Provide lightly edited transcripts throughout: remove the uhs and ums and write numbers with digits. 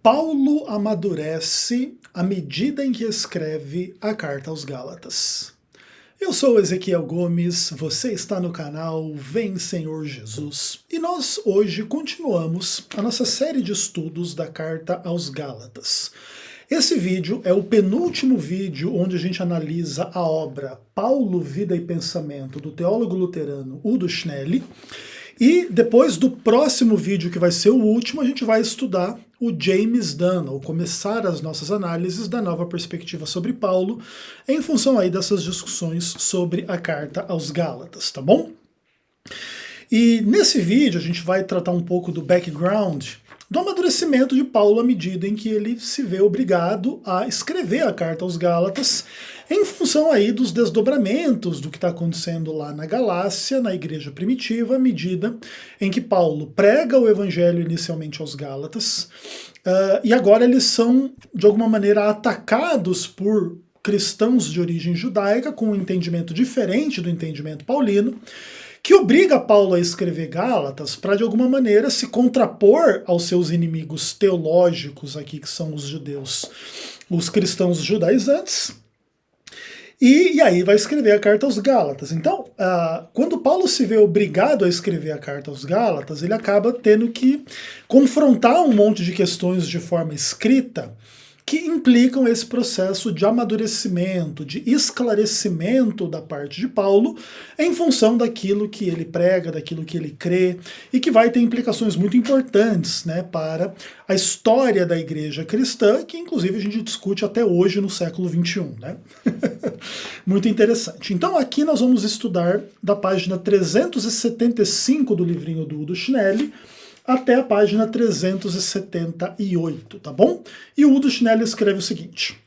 Paulo amadurece à medida em que escreve a carta aos Gálatas. Eu sou Ezequiel Gomes, você está no canal Vem Senhor Jesus e nós hoje continuamos a nossa série de estudos da carta aos Gálatas. Esse vídeo é o penúltimo vídeo onde a gente analisa a obra Paulo, Vida e Pensamento do teólogo luterano Udo Schnelli. E depois do próximo vídeo, que vai ser o último, a gente vai estudar o James Dunn, ou começar as nossas análises da nova perspectiva sobre Paulo, em função aí dessas discussões sobre a carta aos Gálatas, tá bom? E nesse vídeo a gente vai tratar um pouco do background, do amadurecimento de Paulo à medida em que ele se vê obrigado a escrever a carta aos Gálatas, em função aí dos desdobramentos do que está acontecendo lá na Galácia, na igreja primitiva, à medida em que Paulo prega o evangelho inicialmente aos Gálatas, e agora eles são, de alguma maneira, atacados por cristãos de origem judaica, com um entendimento diferente do entendimento paulino, que obriga Paulo a escrever Gálatas para, de alguma maneira, se contrapor aos seus inimigos teológicos aqui, que são os judeus, os cristãos judaizantes, e aí vai escrever a carta aos Gálatas. Então, quando Paulo se vê obrigado a escrever a carta aos Gálatas, ele acaba tendo que confrontar um monte de questões de forma escrita, que implicam esse processo de amadurecimento, de esclarecimento da parte de Paulo, em função daquilo que ele prega, daquilo que ele crê, e que vai ter implicações muito importantes, né, para a história da igreja cristã, que inclusive a gente discute até hoje no século XXI. Né? Muito interessante. Então aqui nós vamos estudar da página 375 do livrinho do Udo Schnelli, até a página 378, tá bom? E o Udo Schnelli escreve o seguinte: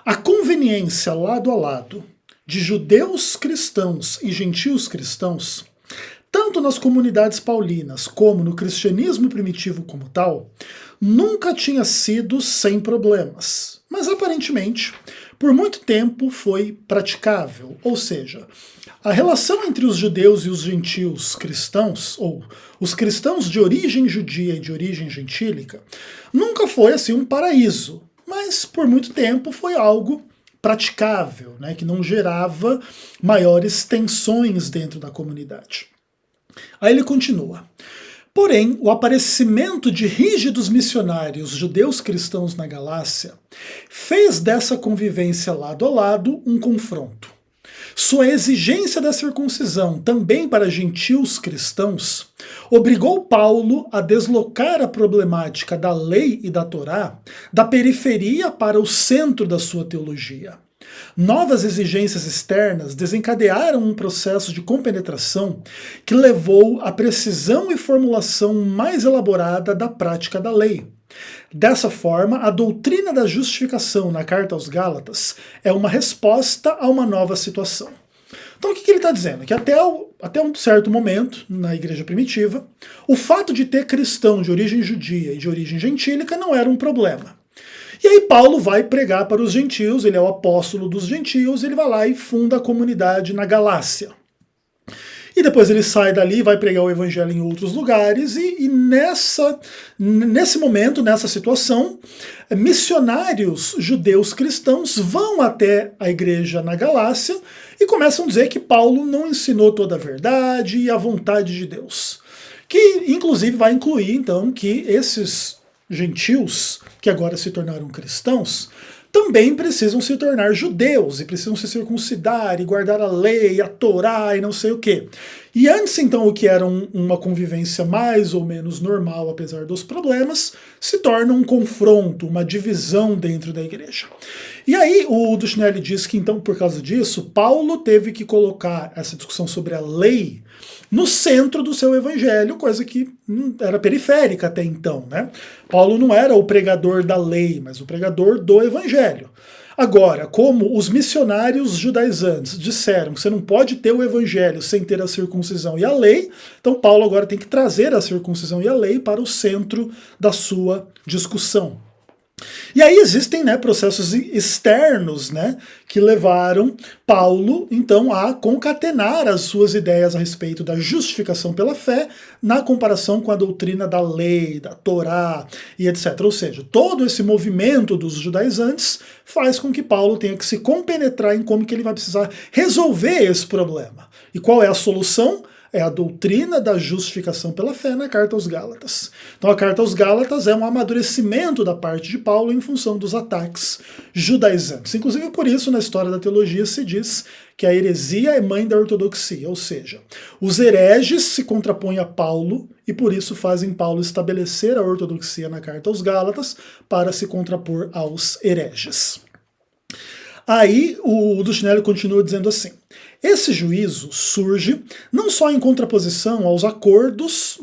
a conveniência lado a lado de judeus cristãos e gentios cristãos, tanto nas comunidades paulinas como no cristianismo primitivo como tal, nunca tinha sido sem problemas, mas aparentemente por muito tempo foi praticável, ou seja, a relação entre os judeus e os gentios cristãos, ou os cristãos de origem judia e de origem gentílica, nunca foi assim um paraíso, mas por muito tempo foi algo praticável, né, que não gerava maiores tensões dentro da comunidade. Aí ele continua. Porém, o aparecimento de rígidos missionários judeus cristãos na Galácia fez dessa convivência lado a lado um confronto. Sua exigência da circuncisão também para gentios cristãos obrigou Paulo a deslocar a problemática da lei e da Torá da periferia para o centro da sua teologia. Novas exigências externas desencadearam um processo de compenetração que levou à precisão e formulação mais elaborada da prática da lei. Dessa forma, a doutrina da justificação na carta aos Gálatas é uma resposta a uma nova situação. Então o que ele está dizendo? Que até um certo momento, na igreja primitiva, o fato de ter cristão de origem judia e de origem gentílica não era um problema. E aí Paulo vai pregar para os gentios, ele é o apóstolo dos gentios, ele vai lá e funda a comunidade na Galácia. E depois ele sai dali, vai pregar o evangelho em outros lugares, e nesse momento, nessa situação, missionários judeus cristãos vão até a igreja na Galácia e começam a dizer que Paulo não ensinou toda a verdade e a vontade de Deus. Que inclusive vai incluir então que esses gentios, que agora se tornaram cristãos, também precisam se tornar judeus e precisam se circuncidar e guardar a lei, a Torá e não sei o quê. E antes, então, o que era uma convivência mais ou menos normal, apesar dos problemas, se torna um confronto, uma divisão dentro da igreja. E aí o Udo Schnelli diz que, então, por causa disso, Paulo teve que colocar essa discussão sobre a lei no centro do seu evangelho, coisa que era periférica até então, né? Paulo não era o pregador da lei, mas o pregador do evangelho. Agora, como os missionários judaizantes disseram que você não pode ter o evangelho sem ter a circuncisão e a lei, então Paulo agora tem que trazer a circuncisão e a lei para o centro da sua discussão. E aí existem, né, processos externos, né, que levaram Paulo, então, a concatenar as suas ideias a respeito da justificação pela fé na comparação com a doutrina da lei, da Torá e etc. Ou seja, todo esse movimento dos judaizantes faz com que Paulo tenha que se compenetrar em como que ele vai precisar resolver esse problema. E qual é a solução? É a doutrina da justificação pela fé na Carta aos Gálatas. Então a Carta aos Gálatas é um amadurecimento da parte de Paulo em função dos ataques judaizantes. Inclusive por isso na história da teologia se diz que a heresia é mãe da ortodoxia, ou seja, os hereges se contrapõem a Paulo e por isso fazem Paulo estabelecer a ortodoxia na Carta aos Gálatas para se contrapor aos hereges. Aí o Dushnelli continua dizendo assim: esse juízo surge não só em contraposição aos acordos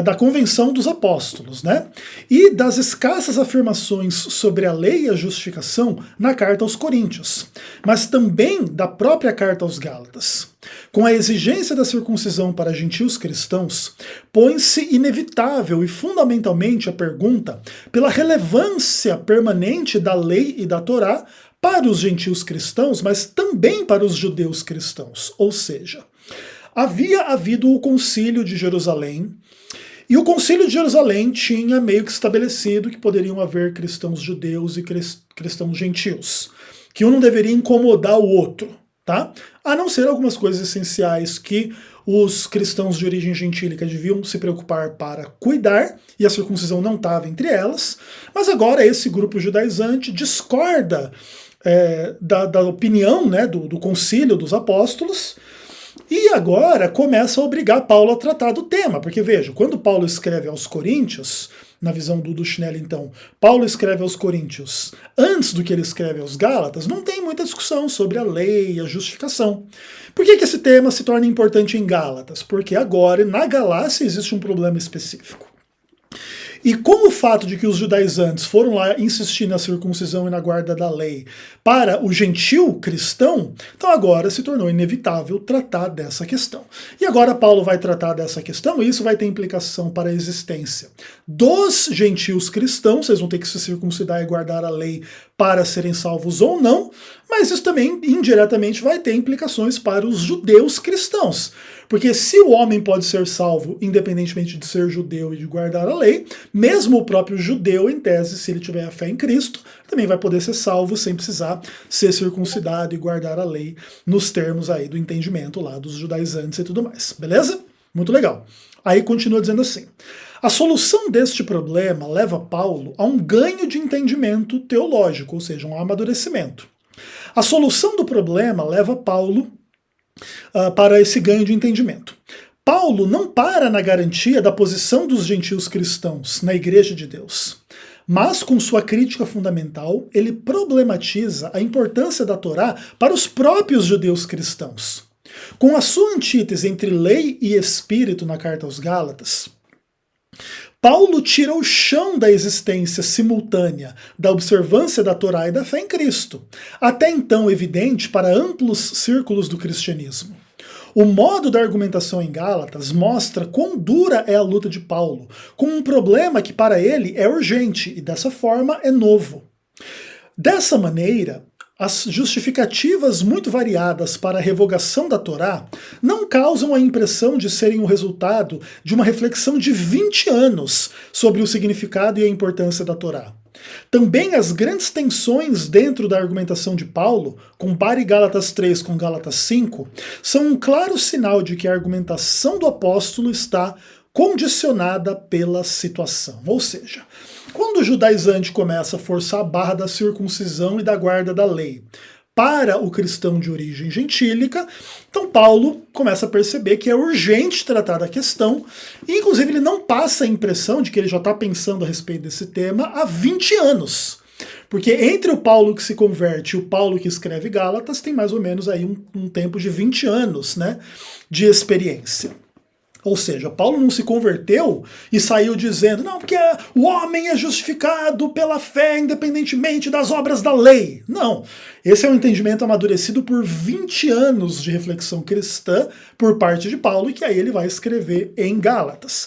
da Convenção dos Apóstolos, né, e das escassas afirmações sobre a lei e a justificação na Carta aos Coríntios, mas também da própria Carta aos Gálatas. Com a exigência da circuncisão para gentios cristãos, põe-se inevitável e fundamentalmente a pergunta pela relevância permanente da lei e da Torá para os gentios cristãos, mas também para os judeus cristãos. Ou seja, havia havido o Concílio de Jerusalém, e o Concílio de Jerusalém tinha meio que estabelecido que poderiam haver cristãos judeus e cristãos gentios, que um não deveria incomodar o outro, tá? A não ser algumas coisas essenciais que os cristãos de origem gentílica deviam se preocupar para cuidar, e a circuncisão não estava entre elas, mas agora esse grupo judaizante discorda da opinião, né, do concílio dos apóstolos, e agora começa a obrigar Paulo a tratar do tema, porque veja, quando Paulo escreve aos Coríntios, na visão do Dushnelli então, Paulo escreve aos Coríntios antes do que ele escreve aos Gálatas, não tem muita discussão sobre a lei e a justificação. Por que esse tema se torna importante em Gálatas? Porque agora, na Galácia, existe um problema específico. E com o fato de que os judaizantes foram lá insistir na circuncisão e na guarda da lei para o gentil cristão, então agora se tornou inevitável tratar dessa questão. E agora Paulo vai tratar dessa questão e isso vai ter implicação para a existência dos gentios cristãos, vocês vão ter que se circuncidar e guardar a lei para serem salvos ou não, mas isso também indiretamente vai ter implicações para os judeus cristãos. Porque se o homem pode ser salvo independentemente de ser judeu e de guardar a lei, mesmo o próprio judeu, em tese, se ele tiver a fé em Cristo, também vai poder ser salvo sem precisar ser circuncidado e guardar a lei nos termos aí do entendimento lá dos judaizantes e tudo mais. Beleza? Muito legal. Aí continua dizendo assim: a solução deste problema leva Paulo a um ganho de entendimento teológico, ou seja, um amadurecimento. A solução do problema leva Paulo para esse ganho de entendimento. Paulo não para na garantia da posição dos gentios cristãos na Igreja de Deus, mas com sua crítica fundamental, ele problematiza a importância da Torá para os próprios judeus cristãos. Com a sua antítese entre lei e espírito na Carta aos Gálatas, Paulo tira o chão da existência simultânea da observância da Torá e da fé em Cristo, até então evidente para amplos círculos do cristianismo. O modo da argumentação em Gálatas mostra quão dura é a luta de Paulo, com um problema que para ele é urgente e dessa forma é novo. Dessa maneira, as justificativas muito variadas para a revogação da Torá não causam a impressão de serem o resultado de uma reflexão de 20 anos sobre o significado e a importância da Torá. Também as grandes tensões dentro da argumentação de Paulo, compare Gálatas 3 com Gálatas 5, são um claro sinal de que a argumentação do apóstolo está condicionada pela situação. Ou seja, quando o judaizante começa a forçar a barra da circuncisão e da guarda da lei para o cristão de origem gentílica, então Paulo começa a perceber que é urgente tratar da questão, e inclusive ele não passa a impressão de que ele já está pensando a respeito desse tema há 20 anos. Porque entre o Paulo que se converte e o Paulo que escreve Gálatas tem mais ou menos aí um tempo de 20 anos, né, de experiência. Ou seja, Paulo não se converteu e saiu dizendo, não, porque o homem é justificado pela fé independentemente das obras da lei. Não, esse é um entendimento amadurecido por 20 anos de reflexão cristã por parte de Paulo, e que aí ele vai escrever em Gálatas.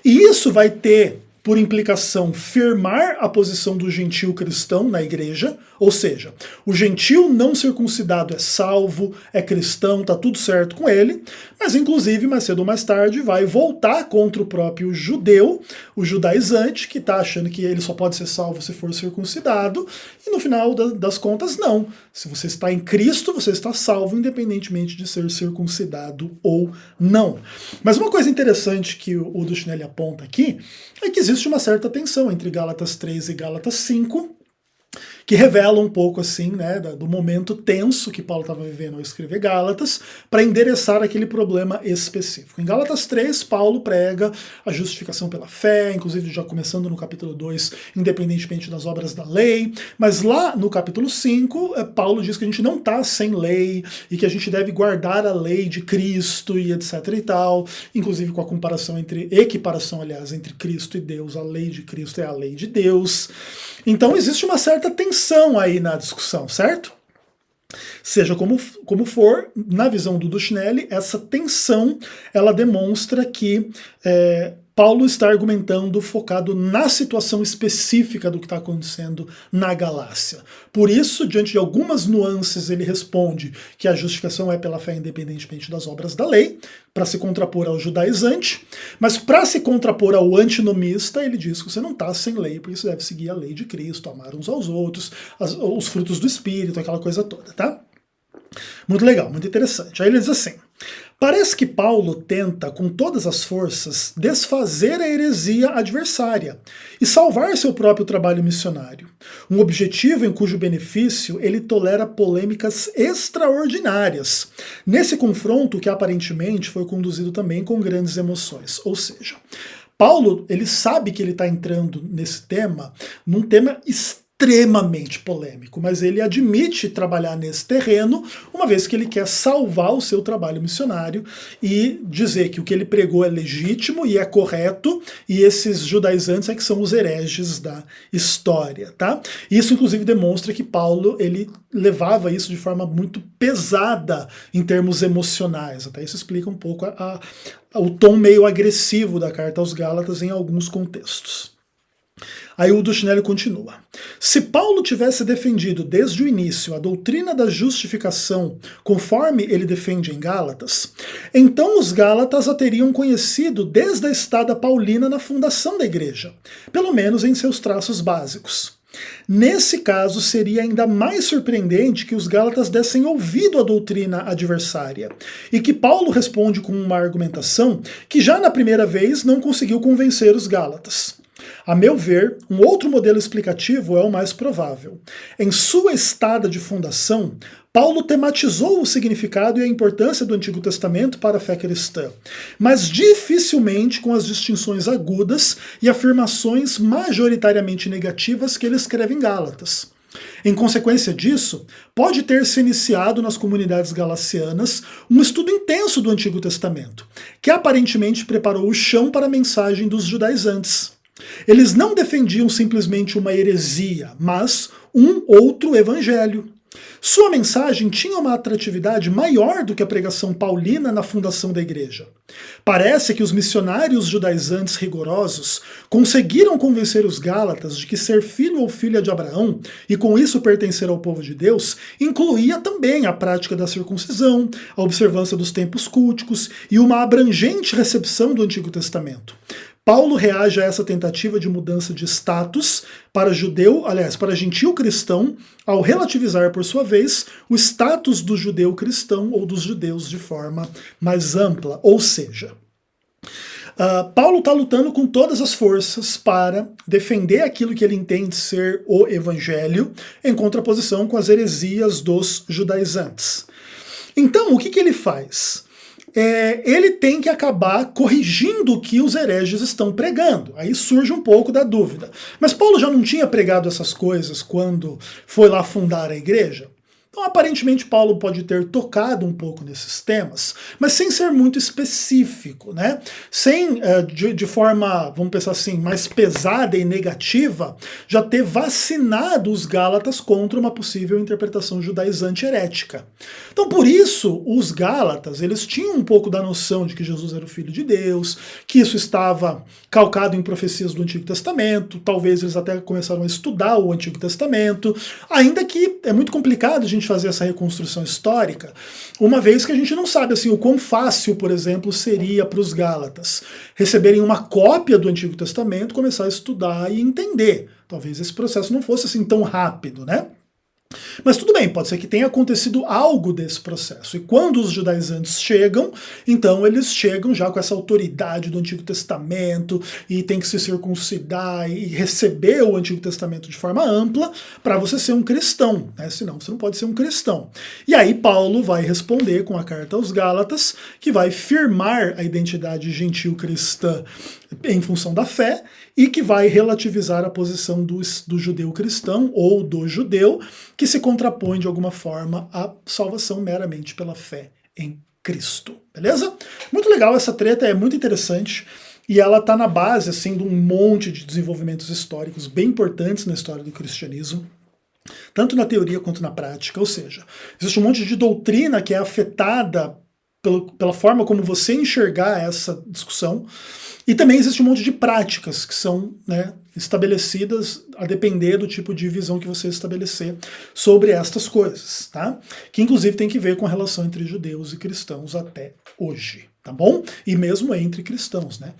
E isso vai ter por implicação, firmar a posição do gentil cristão na igreja, ou seja, o gentil não circuncidado é salvo, é cristão, tá tudo certo com ele, mas inclusive mais cedo ou mais tarde vai voltar contra o próprio judeu, o judaizante, que está achando que ele só pode ser salvo se for circuncidado, e no final das contas não. Se você está em Cristo, você está salvo independentemente de ser circuncidado ou não. Mas uma coisa interessante que o Duchnelli aponta aqui é que existe uma certa tensão entre Gálatas 3 e Gálatas 5, que revela um pouco assim, né, do momento tenso que Paulo estava vivendo ao escrever Gálatas, para endereçar aquele problema específico. Em Gálatas 3, Paulo prega a justificação pela fé, inclusive já começando no capítulo 2, independentemente das obras da lei, mas lá no capítulo 5, Paulo diz que a gente não está sem lei, e que a gente deve guardar a lei de Cristo, e etc e tal, inclusive com a equiparação, aliás, entre Cristo e Deus. A lei de Cristo é a lei de Deus. Então existe uma certa tensão aí na discussão, certo? Seja como for, na visão do Duchnelli, essa tensão ela demonstra que Paulo está argumentando focado na situação específica do que está acontecendo na Galácia. Por isso, diante de algumas nuances, ele responde que a justificação é pela fé independentemente das obras da lei, para se contrapor ao judaizante, mas para se contrapor ao antinomista, ele diz que você não está sem lei, porque você deve seguir a lei de Cristo, amar uns aos outros, os frutos do Espírito, aquela coisa toda, tá? Muito legal, muito interessante. Aí ele diz assim: parece que Paulo tenta, com todas as forças, desfazer a heresia adversária e salvar seu próprio trabalho missionário. Um objetivo em cujo benefício ele tolera polêmicas extraordinárias, nesse confronto que aparentemente foi conduzido também com grandes emoções. Ou seja, Paulo ele sabe que ele está entrando nesse tema, num tema extremamente polêmico, mas ele admite trabalhar nesse terreno, uma vez que ele quer salvar o seu trabalho missionário e dizer que o que ele pregou é legítimo e é correto, e esses judaizantes é que são os hereges da história, tá? Isso inclusive demonstra que Paulo ele levava isso de forma muito pesada em termos emocionais, até isso explica um pouco o tom meio agressivo da carta aos Gálatas em alguns contextos. Aí o Duchnelli continua. Se Paulo tivesse defendido desde o início a doutrina da justificação, conforme ele defende em Gálatas, então os Gálatas a teriam conhecido desde a estada paulina na fundação da igreja, pelo menos em seus traços básicos. Nesse caso, seria ainda mais surpreendente que os Gálatas dessem ouvido à doutrina adversária, e que Paulo responde com uma argumentação que já na primeira vez não conseguiu convencer os Gálatas. A meu ver, um outro modelo explicativo é o mais provável. Em sua estada de fundação, Paulo tematizou o significado e a importância do Antigo Testamento para a fé cristã, mas dificilmente com as distinções agudas e afirmações majoritariamente negativas que ele escreve em Gálatas. Em consequência disso, pode ter se iniciado nas comunidades galacianas um estudo intenso do Antigo Testamento, que aparentemente preparou o chão para a mensagem dos judaizantes. Eles não defendiam simplesmente uma heresia, mas um outro evangelho. Sua mensagem tinha uma atratividade maior do que a pregação paulina na fundação da igreja. Parece que os missionários judaizantes rigorosos conseguiram convencer os Gálatas de que ser filho ou filha de Abraão, e com isso pertencer ao povo de Deus, incluía também a prática da circuncisão, a observância dos tempos culticos e uma abrangente recepção do Antigo Testamento. Paulo reage a essa tentativa de mudança de status para gentil cristão, ao relativizar, por sua vez, o status do judeu cristão ou dos judeus de forma mais ampla. Ou seja, Paulo está lutando com todas as forças para defender aquilo que ele entende ser o evangelho, em contraposição com as heresias dos judaizantes. Então, o que ele faz? Ele tem que acabar corrigindo o que os hereges estão pregando. Aí surge um pouco da dúvida. Mas Paulo já não tinha pregado essas coisas quando foi lá fundar a igreja? Então, aparentemente, Paulo pode ter tocado um pouco nesses temas, mas sem ser muito específico, né? Sem, de forma, vamos pensar assim, mais pesada e negativa, já ter vacinado os Gálatas contra uma possível interpretação judaizante herética. Então, por isso, os Gálatas, eles tinham um pouco da noção de que Jesus era o Filho de Deus, que isso estava calcado em profecias do Antigo Testamento, talvez eles até começaram a estudar o Antigo Testamento, ainda que é muito complicado a gente fazer essa reconstrução histórica, uma vez que a gente não sabe assim, o quão fácil, por exemplo, seria para os Gálatas receberem uma cópia do Antigo Testamento, começar a estudar e entender. Talvez esse processo não fosse assim tão rápido, né? Mas tudo bem, pode ser que tenha acontecido algo desse processo. E quando os judaizantes chegam, então eles chegam já com essa autoridade do Antigo Testamento e tem que se circuncidar e receber o Antigo Testamento de forma ampla para você ser um cristão, né? Senão você não pode ser um cristão. E aí Paulo vai responder com a carta aos Gálatas, que vai firmar a identidade gentil cristã em função da fé e que vai relativizar a posição do judeu cristão ou do judeu que se contrapõe de alguma forma à salvação meramente pela fé em Cristo. Beleza? Muito legal, essa treta é muito interessante e ela está na base assim, de um monte de desenvolvimentos históricos bem importantes na história do cristianismo, tanto na teoria quanto na prática, ou seja, existe um monte de doutrina que é afetada pela forma como você enxergar essa discussão, e também existe um monte de práticas que são, né, estabelecidas a depender do tipo de visão que você estabelecer sobre estas coisas, tá? Que inclusive tem que ver com a relação entre judeus e cristãos até hoje, tá bom? E mesmo entre cristãos, né?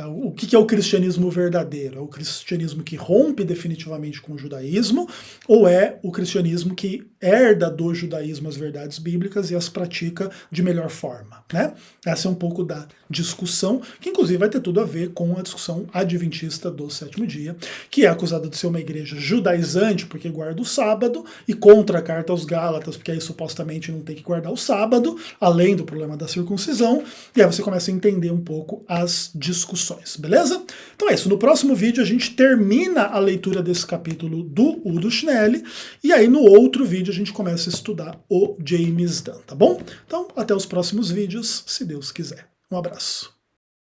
O que é o cristianismo verdadeiro? É o cristianismo que rompe definitivamente com o judaísmo, ou é o cristianismo que herda do judaísmo as verdades bíblicas e as pratica de melhor forma, né? Essa é um pouco da discussão, que inclusive vai ter tudo a ver com a discussão adventista do sétimo dia, que é acusada de ser uma igreja judaizante porque guarda o sábado, e contra a carta aos Gálatas, porque aí supostamente não tem que guardar o sábado, além do problema da circuncisão, e aí você começa a entender um pouco as discussões, beleza? Então é isso, no próximo vídeo a gente termina a leitura desse capítulo do Udo Schnelli, e aí no outro vídeo a gente começa a estudar o James Dunn, tá bom? Então até os próximos vídeos, se Deus quiser. Um abraço.